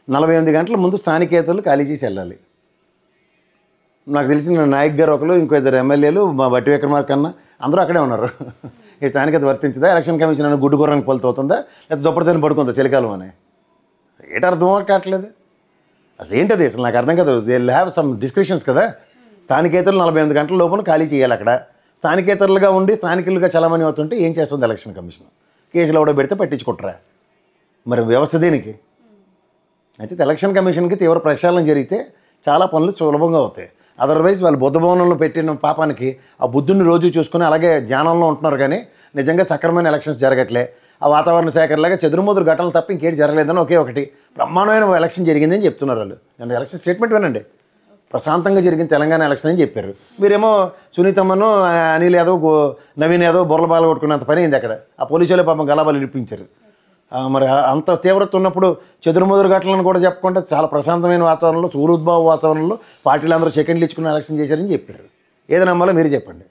48 గంటల ముందు స్థానికేతరులు ఖాళీ చేసి వెళ్ళాలి. నాకు తెలిసిన నాయక్ గారు ఒకరు, ఇంకో 2 ఎమ్మెల్యేలు, మా బట్టి విక్రమార్క కన్నా అందరూ అక్కడే ఉన్నారు. ఈ స్థానికత వర్తించదా? ఎలక్షన్ కమిషన్ అని గుడ్డు గుర్రానికి పలుతవుతుందా, లేదా దుప్పటితోని పడుకుందా చలికాలం అని? ఏంటి అర్థం కావట్లేదు అసలు. ఏంటది అసలు నాకు అర్థం కాదు. దే హ్యావ్ సమ్ డిస్క్రిప్షన్స్ కదా. స్థానికేతరులు 48 గంటల లోపల ఖాళీ చేయాలి. అక్కడ స్థానికేతరులుగా ఉండి స్థానికులుగా చలామణి అవుతుంటే ఏం చేస్తుంది ఎలక్షన్ కమిషన్? కేసులు ఎవడో పెడితే పట్టించుకుంటారా? మరి వ్యవస్థ దేనికి? అయితే ఎలక్షన్ కమిషన్కి తీవ్ర ప్రక్షాళన జరిగితే చాలా పనులు సులభంగా అవుతాయి. అదర్వైజ్ వాళ్ళు బుద్ధ భవనంలో పెట్టిన పాపానికి ఆ బుద్ధుని రోజు చూసుకుని అలాగే జ్ఞానంలో ఉంటున్నారు, కానీ నిజంగా సక్రమైన ఎలక్షన్స్ జరగట్లే. ఆ వాతావరణ సేకరణలాగా చెదురుమదురు ఘటనలు తప్ప ఇంకేంటి జరగలేదని ఒకే ఒకటి బ్రహ్మాండమైన ఎలక్షన్ జరిగిందని చెప్తున్నారు వాళ్ళు. నేను ఎలక్షన్ స్టేట్మెంట్ వినండి. ప్రశాంతంగా జరిగిన తెలంగాణ ఎలక్షన్ అని చెప్పారు. మీరేమో సునీతమ్మను, అనిల్ యాదవ్, నవీన్ యాదవ్ బుర్రల బాలు కొట్టుకున్నంత పని అయింది అక్కడ. ఆ పోలీసులే పాపం గలాబాలు ఇప్పించారు. మరి అంత తీవ్రత ఉన్నప్పుడు చెదురుమదురు ఘటనలను కూడా చెప్పకుండా చాలా ప్రశాంతమైన వాతావరణంలో, సూర్యోద్భవ వాతావరణంలో పార్టీలు అందరూ సెకండ్లు ఇచ్చుకున్న ఎలక్షన్ చేశారని చెప్పారు. ఏది నమ్మాలో మీరు చెప్పండి.